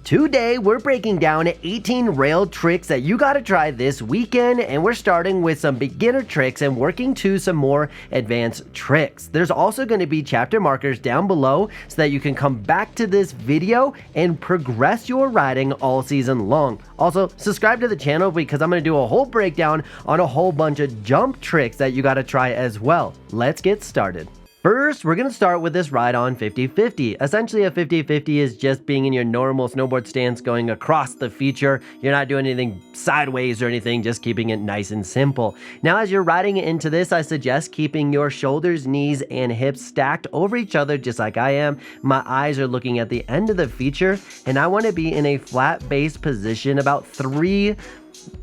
Today, we're breaking down 18 rail tricks that you gotta try this weekend, and we're starting with some beginner tricks and working to some more advanced tricks. There's also going to be chapter markers down below so that you can come back to this video and progress your riding all season long. Also, subscribe to the channel because I'm going to do a whole breakdown on a whole bunch of jump tricks that you gotta try as well. Let's get started. First, we're going to start with this ride on 50-50. Essentially, a 50-50 is just being in your normal snowboard stance going across the feature. You're not doing anything sideways or anything, just keeping it nice and simple. Now, as you're riding into this, I suggest keeping your shoulders, knees, and hips stacked over each other just like I am. My eyes are looking at the end of the feature, and I want to be in a flat base position about 3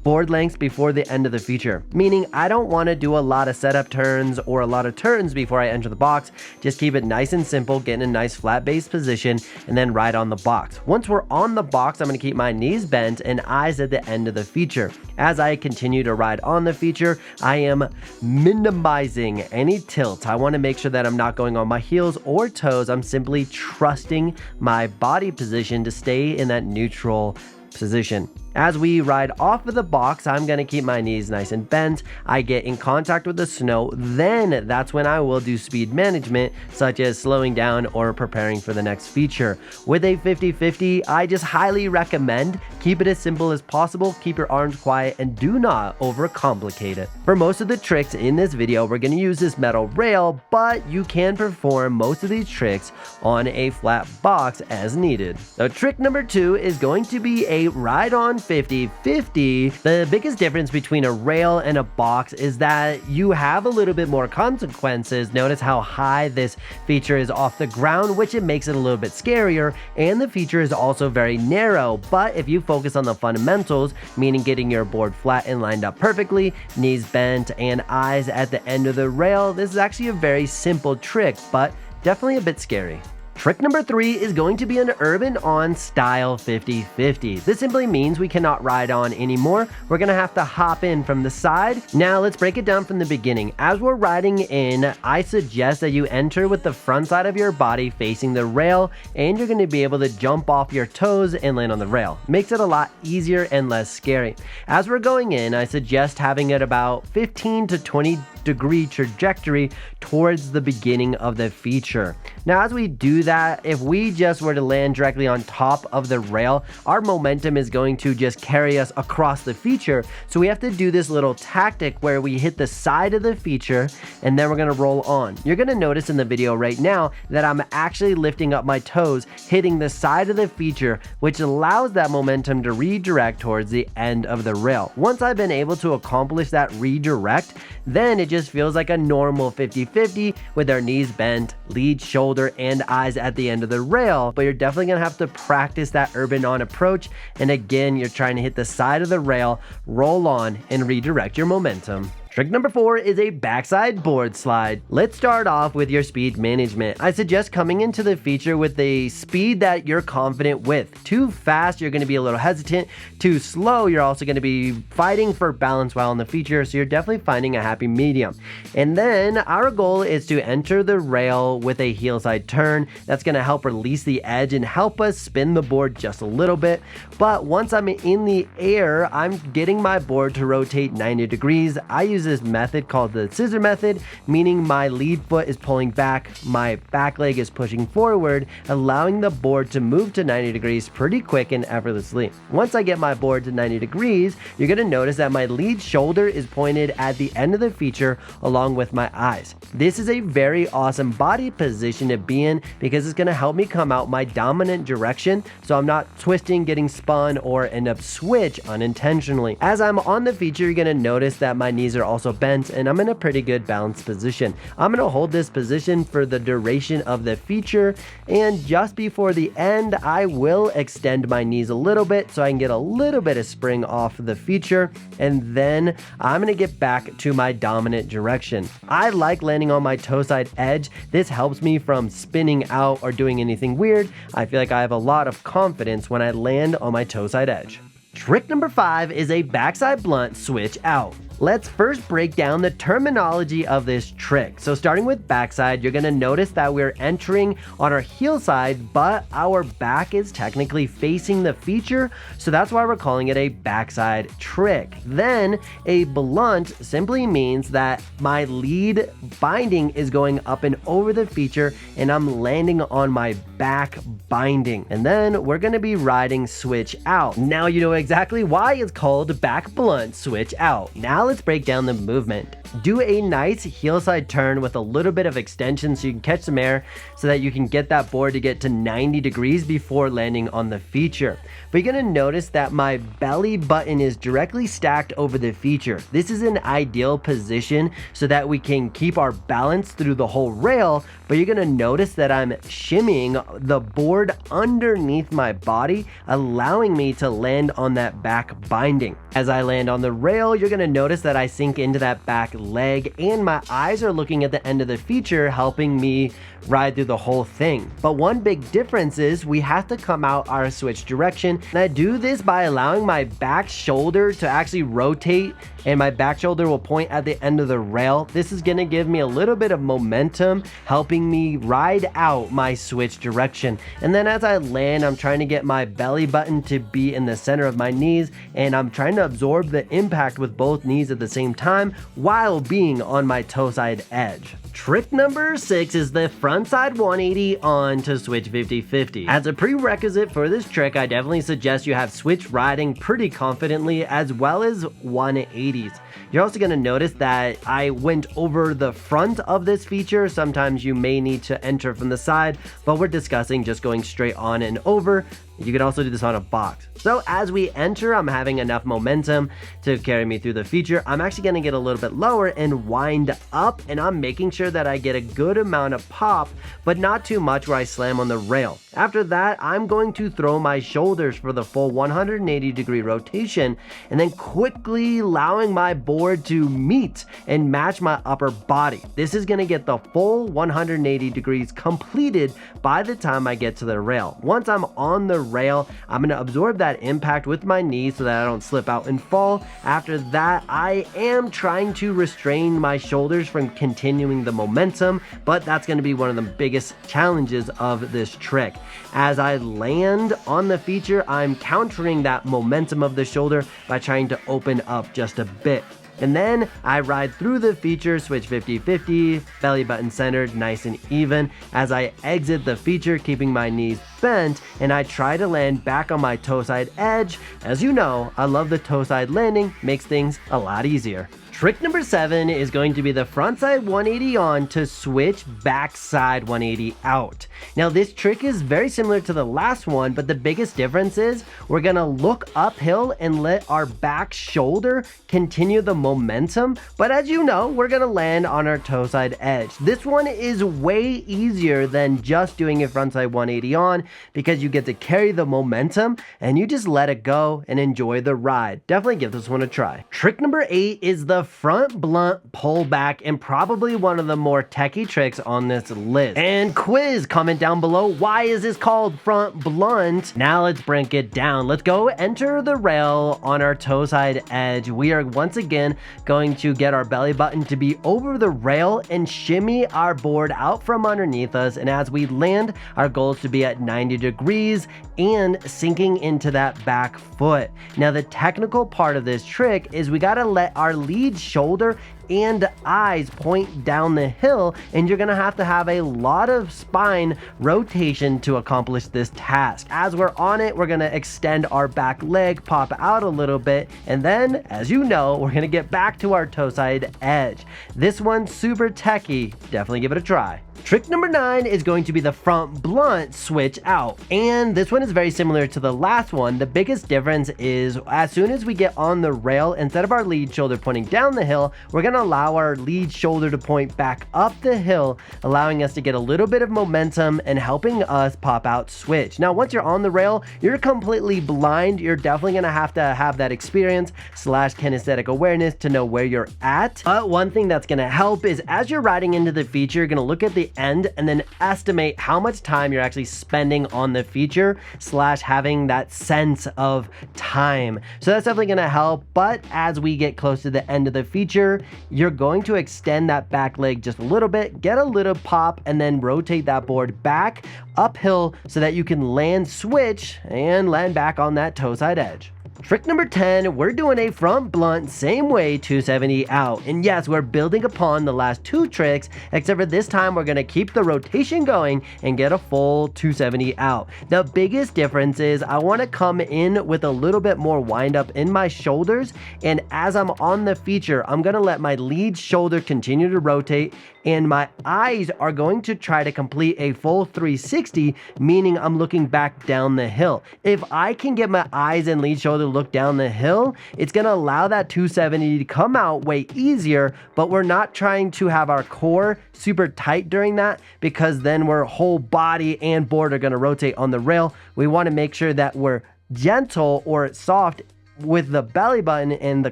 board lengths before the end of the feature, meaning I don't want to do a lot of setup turns or a lot of turns before I enter the box. Just keep it nice and simple, get in a nice flat base position, and then ride on the box. Once we're on the box, I'm going to keep my knees bent and eyes at the end of the feature. As I continue to ride on the feature, I am minimizing any tilt. I want to make sure that I'm not going on my heels or toes. I'm simply trusting my body position to stay in that neutral position. As we ride off of the box, I'm going to keep my knees nice and bent. I get in contact with the snow, then that's when I will do speed management, such as slowing down or preparing for the next feature. With a 50-50, I just highly recommend keep it as simple as possible, keep your arms quiet, and do not overcomplicate it. For most of the tricks in this video, we're going to use this metal rail, but you can perform most of these tricks on a flat box as needed. So trick number 2 is going to be a ride on 50-50. The biggest difference between a rail and a box is that you have a little bit more consequences. Notice how high this feature is off the ground, which it makes it a little bit scarier, and the feature is also very narrow. But if you focus on the fundamentals, meaning getting your board flat and lined up perfectly, knees bent, and eyes at the end of the rail, this is actually a very simple trick, but definitely a bit scary. Trick number 3 is going to be an urban on style 50-50. This simply means we cannot ride on anymore. We're going to have to hop in from the side. Now let's break it down from the beginning. As we're riding in, I suggest that you enter with the front side of your body facing the rail, and you're going to be able to jump off your toes and land on the rail. Makes it a lot easier and less scary. As we're going in, I suggest having it about 15 to 20 degree trajectory towards the beginning of the feature. Now, as we do that, if we just were to land directly on top of the rail, our momentum is going to just carry us across the feature. So we have to do this little tactic where we hit the side of the feature and then we're going to roll on. You're going to notice in the video right now that I'm actually lifting up my toes, hitting the side of the feature, which allows that momentum to redirect towards the end of the rail. Once I've been able to accomplish that redirect, then it just feels like a normal 50-50 with our knees bent, lead, shoulder, and eyes at the end of the rail. But you're definitely gonna have to practice that urban on approach. And again, you're trying to hit the side of the rail, roll on, and redirect your momentum. Trick number 4 is a backside board slide. Let's start off with your speed management. I suggest coming into the feature with a speed that you're confident with. Too fast, you're going to be a little hesitant. Too slow, you're also going to be fighting for balance while in the feature, so you're definitely finding a happy medium. And then our goal is to enter the rail with a heel side turn. That's going to help release the edge and help us spin the board just a little bit. But once I'm in the air, I'm getting my board to rotate 90 degrees. I use this method called the scissor method, meaning my lead foot is pulling back, my back leg is pushing forward, allowing the board to move to 90 degrees pretty quick and effortlessly. Once I get my board to 90 degrees, you're going to notice that my lead shoulder is pointed at the end of the feature along with my eyes. This is a very awesome body position to be in because it's going to help me come out my dominant direction so I'm not twisting, getting spun, or end up switch unintentionally. As I'm on the feature, you're going to notice that my knees are also bent and I'm in a pretty good balanced position. I'm going to hold this position for the duration of the feature, and just before the end I will extend my knees a little bit so I can get a little bit of spring off the feature, and then I'm going to get back to my dominant direction. I like landing on my toe side edge. This helps me from spinning out or doing anything weird. I feel like I have a lot of confidence when I land on my toe side edge. Trick number 5 is a backside blunt switch out. Let's first break down the terminology of this trick. So starting with backside, you're gonna notice that we're entering on our heel side, but our back is technically facing the feature, so that's why we're calling it a backside trick. Then a blunt simply means that my lead binding is going up and over the feature and I'm landing on my back binding. And then we're gonna be riding switch out. Now you know exactly why it's called back blunt switch out. Now let's break down the movement. Do a nice heel side turn with a little bit of extension so you can catch some air so that you can get that board to get to 90 degrees before landing on the feature. But you're gonna notice that my belly button is directly stacked over the feature. This is an ideal position so that we can keep our balance through the whole rail, but you're gonna notice that I'm shimmying the board underneath my body, allowing me to land on that back binding. As I land on the rail, you're gonna notice that I sink into that back leg and my eyes are looking at the end of the feature, helping me ride through the whole thing. But one big difference is we have to come out our switch direction, and I do this by allowing my back shoulder to actually rotate, and my back shoulder will point at the end of the rail. This is gonna give me a little bit of momentum, helping me ride out my switch direction. And then as I land, I'm trying to get my belly button to be in the center of my knees, and I'm trying to absorb the impact with both knees at the same time while being on my toe side edge. Trick number 6 is the frontside 180 on to switch 50-50. As a prerequisite for this trick, I definitely suggest you have switch riding pretty confidently as well as 180s. You're also going to notice that I went over the front of this feature. Sometimes you may need to enter from the side, but we're discussing just going straight on and over. You could also do this on a box. So as we enter, I'm having enough momentum to carry me through the feature. I'm actually gonna get a little bit lower and wind up, and I'm making sure that I get a good amount of pop, but not too much where I slam on the rail. After that, I'm going to throw my shoulders for the full 180-degree rotation, and then quickly allowing my board to meet and match my upper body. This is gonna get the full 180 degrees completed by the time I get to the rail. Once I'm on the rail, I'm going to absorb that impact with my knees so that I don't slip out and fall. After that, I am trying to restrain my shoulders from continuing the momentum, but that's going to be one of the biggest challenges of this trick. As I land on the feature, I'm countering that momentum of the shoulder by trying to open up just a bit. And then I ride through the feature, switch 50-50, belly button centered, nice and even, as I exit the feature, keeping my knees bent, and I try to land back on my toe side edge. As you know, I love the toe side landing, makes things a lot easier. Trick number 7 is going to be the frontside 180 on to switch backside 180 out. Now this trick is very similar to the last one, but the biggest difference is we're gonna look uphill and let our back shoulder continue the momentum. But as you know, we're gonna land on our toe side edge. This one is way easier than just doing a frontside 180 on because you get to carry the momentum and you just let it go and enjoy the ride. Definitely give this one a try. Trick number 8 is the front blunt pullback, and probably one of the more techie tricks on this list. And quiz, comment down below, why is this called front blunt? Now let's break it down. Let's go enter the rail on our toe side edge. We are once again going to get our belly button to be over the rail and shimmy our board out from underneath us. And as we land, our goal is to be at 90 degrees and sinking into that back foot. Now the technical part of this trick is we gotta let our lead shoulder and eyes point down the hill, and you're gonna have a lot of spine rotation to accomplish this task. As we're on it, we're gonna extend our back leg, pop out a little bit, and then, as you know, we're gonna get back to our toe side edge. This one's super techie, definitely give it a try. Trick number 9 is going to be the front blunt switch out. And this one is very similar to the last one. The biggest difference is as soon as we get on the rail, instead of our lead shoulder pointing down the hill, we're gonna gonna allow our lead shoulder to point back up the hill, allowing us to get a little bit of momentum and helping us pop out switch. Now, once you're on the rail, you're completely blind. You're definitely gonna have to have that experience / kinesthetic awareness to know where you're at. But one thing that's gonna help is as you're riding into the feature, you're gonna look at the end and then estimate how much time you're actually spending on the feature / having that sense of time. So that's definitely gonna help. But as we get close to the end of the feature, you're going to extend that back leg just a little bit, get a little pop, and then rotate that board back uphill so that you can land switch and land back on that toe side edge. Trick number 10, we're doing a front blunt, same way, 270 out. And yes, we're building upon the last two tricks, except for this time we're gonna keep the rotation going and get a full 270 out. The biggest difference is I wanna come in with a little bit more wind up in my shoulders, and as I'm on the feature, I'm gonna let my lead shoulder continue to rotate, and my eyes are going to try to complete a full 360, meaning I'm looking back down the hill. If I can get my eyes and lead shoulder look down the hill, it's gonna allow that 270 to come out way easier, but we're not trying to have our core super tight during that, because then our whole body and board are gonna rotate on the rail. We wanna make sure that we're gentle or soft with the belly button and the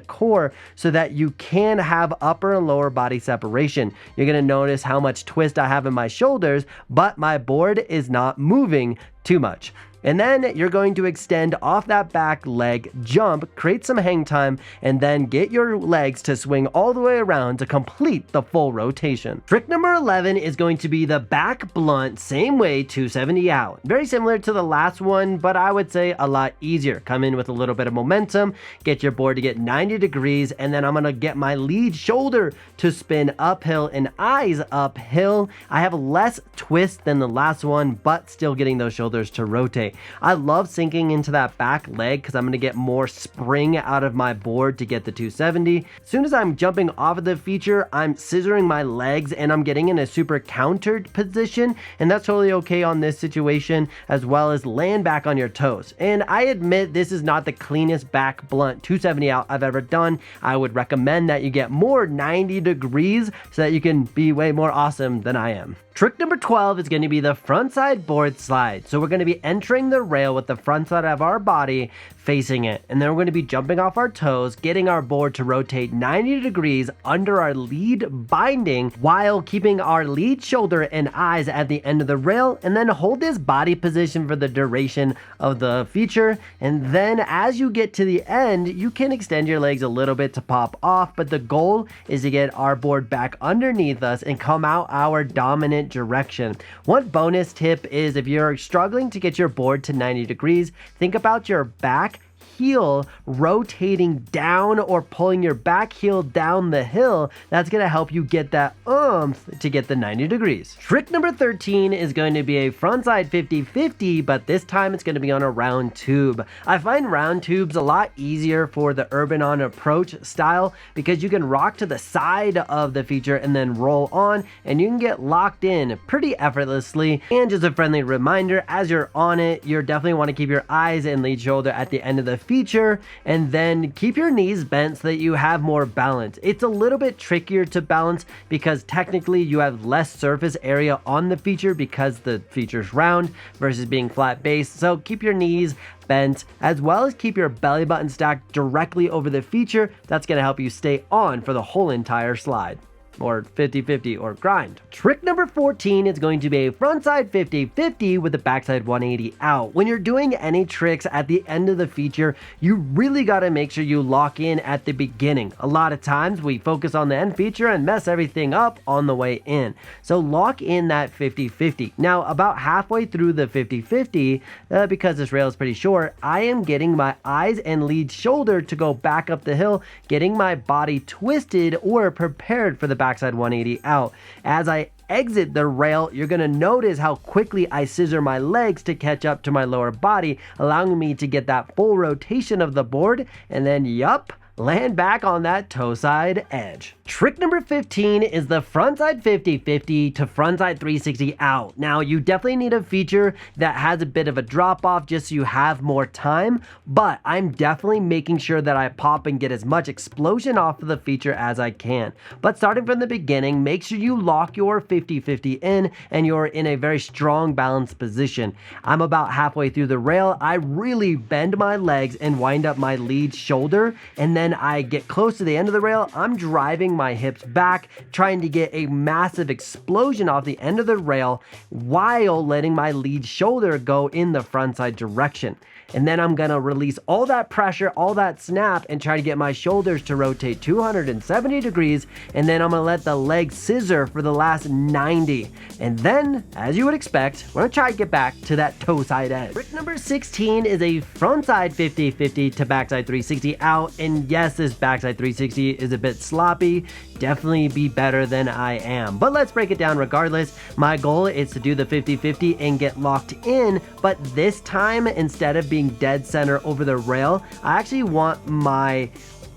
core so that you can have upper and lower body separation. You're gonna notice how much twist I have in my shoulders, but my board is not moving too much. And then you're going to extend off that back leg, jump, create some hang time, and then get your legs to swing all the way around to complete the full rotation. Trick number 11 is going to be the back blunt, same way, 270 out. Very similar to the last one, but I would say a lot easier. Come in with a little bit of momentum, get your board to get 90 degrees, and then I'm gonna get my lead shoulder to spin uphill and eyes uphill. I have less twist than the last one, but still getting those shoulders to rotate. I love sinking into that back leg because I'm going to get more spring out of my board to get the 270. As soon as I'm jumping off of the feature, I'm scissoring my legs and I'm getting in a super countered position, and that's totally okay on this situation, as well as land back on your toes. And I admit this is not the cleanest back blunt 270 out I've ever done. I would recommend that you get more 90 degrees so that you can be way more awesome than I am. Trick number 12 is going to be the frontside board slide. So we're going to be entering the rail with the front side of our body facing it. And then we're going to be jumping off our toes, getting our board to rotate 90 degrees under our lead binding while keeping our lead shoulder and eyes at the end of the rail, and then hold this body position for the duration of the feature. And then as you get to the end, you can extend your legs a little bit to pop off, but the goal is to get our board back underneath us and come out our dominant direction. One bonus tip is if you're struggling to get your board to 90 degrees, think about your back heel rotating down or pulling your back heel down the hill. That's going to help you get that oomph to get the 90 degrees. Trick number 13 is going to be a frontside 50-50, but this time it's going to be on a round tube. I find round tubes a lot easier for the urban on approach style because you can rock to the side of the feature and then roll on, and you can get locked in pretty effortlessly. And just a friendly reminder, as you're on it, you definitely want to keep your eyes and lead shoulder at the end of the feature, and then keep your knees bent so that you have more balance. It's a little bit trickier to balance because technically you have less surface area on the feature because the feature's round versus being flat base. So keep your knees bent, as well as keep your belly button stacked directly over the feature. That's going to help you stay on for the whole entire slide, or 50-50 or grind. Trick number 14 is going to be a frontside 50-50 with the backside 180 out. When you're doing any tricks at the end of the feature, you really got to make sure you lock in at the beginning. A lot of times we focus on the end feature and mess everything up on the way in. So lock in that 50-50. Now about halfway through the 50-50, because this rail is pretty short, I am getting my eyes and lead shoulder to go back up the hill, getting my body twisted or prepared for the backside 180 out. As I exit the rail, you're going to notice how quickly I scissor my legs to catch up to my lower body, allowing me to get that full rotation of the board, and then yup, land back on that toe side edge. Trick number 15 is the frontside 50-50 to frontside 360 out. Now, you definitely need a feature that has a bit of a drop off just so you have more time, but I'm definitely making sure that I pop and get as much explosion off of the feature as I can. But starting from the beginning, make sure you lock your 50-50 in and you're in a very strong balanced position. I'm about halfway through the rail. I really bend my legs and wind up my lead shoulder, and then I get close to the end of the rail. I'm driving my hips back, trying to get a massive explosion off the end of the rail while letting my lead shoulder go in the frontside direction. And then I'm gonna release all that pressure, all that snap, and try to get my shoulders to rotate 270 degrees. And then I'm gonna let the leg scissor for the last 90. And then, as you would expect, we're gonna try to get back to that toe side edge. Trick number 16 is a frontside 50-50 to backside 360 out. And yes, this backside 360 is a bit sloppy. Definitely be better than I am. But let's break it down regardless. My goal is to do the 50-50 and get locked in, but this time, instead of being dead center over the rail, I actually want my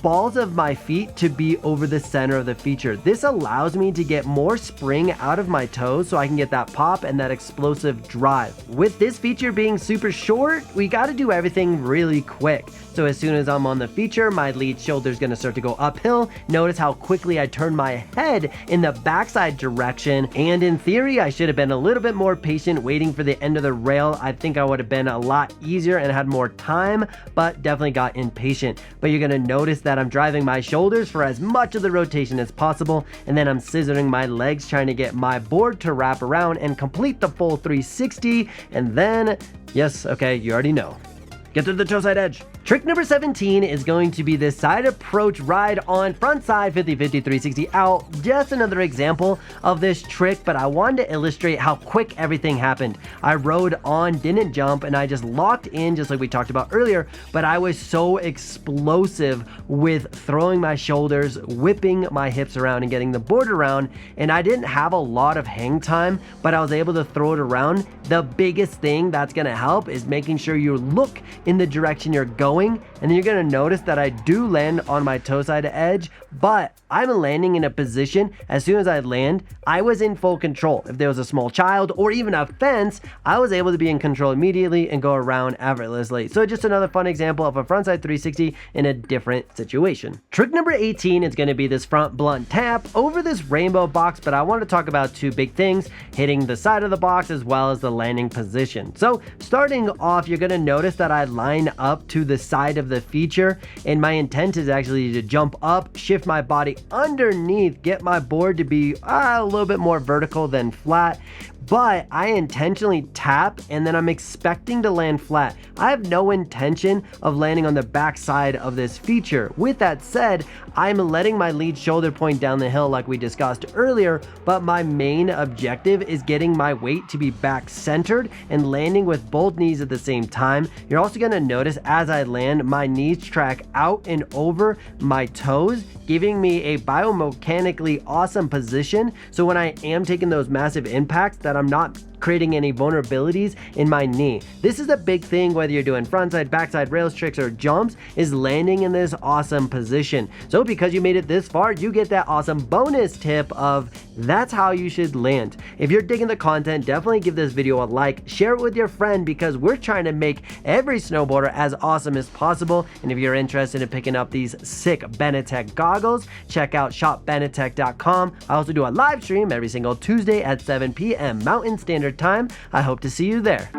balls of my feet to be over the center of the feature. This allows me to get more spring out of my toes so I can get that pop and that explosive drive. With this feature being super short, we got to do everything really quick. So as soon as I'm on the feature, my lead shoulder is going to start to go uphill. Notice how quickly I turn my head in the backside direction. And in theory, I should have been a little bit more patient waiting for the end of the rail. I think I would have been a lot easier and had more time, but definitely got impatient. But you're going to notice that I'm driving my shoulders for as much of the rotation as possible. And then I'm scissoring my legs, trying to get my board to wrap around and complete the full 360. And then, yes, okay, you already know. Get to the toe side edge. Trick number 17 is going to be this side approach ride on frontside 50-50 360 out. Just another example of this trick, but I wanted to illustrate how quick everything happened. I rode on, didn't jump, and I just locked in just like we talked about earlier, but I was so explosive with throwing my shoulders, whipping my hips around and getting the board around, and I didn't have a lot of hang time, but I was able to throw it around. The biggest thing that's gonna help is making sure you look in the direction you're going, and then you're gonna notice that I do land on my toe side edge, but I'm landing in a position. As soon as I land, I was in full control. If there was a small child or even a fence, I was able to be in control immediately and go around effortlessly. So just another fun example of a frontside 360 in a different situation. Trick number 18 is gonna be this front blunt tap over this rainbow box, but I want to talk about two big things: hitting the side of the box as well as the landing position. So starting off, you're gonna notice that I line up to the side of the feature, and my intent is actually to jump up, shift my body underneath, get my board to be a little bit more vertical than flat. But I intentionally tap and then I'm expecting to land flat. I have no intention of landing on the back side of this feature. With that said, I'm letting my lead shoulder point down the hill like we discussed earlier, but my main objective is getting my weight to be back centered and landing with both knees at the same time. You're also gonna notice as I land, my knees track out and over my toes, giving me a biomechanically awesome position. So when I am taking those massive impacts, that I'm not creating any vulnerabilities in my knee. This is a big thing whether you're doing frontside, backside, rails tricks, or jumps, is landing in this awesome position. So because you made it this far, you get that awesome bonus tip of that's how you should land. If you're digging the content, definitely give this video a like, share it with your friend, because we're trying to make every snowboarder as awesome as possible. And if you're interested in picking up these sick Benetek goggles, check out shopbenetek.com. I also do a live stream every single Tuesday at 7 p.m. Mountain Standard Time. I hope to see you there.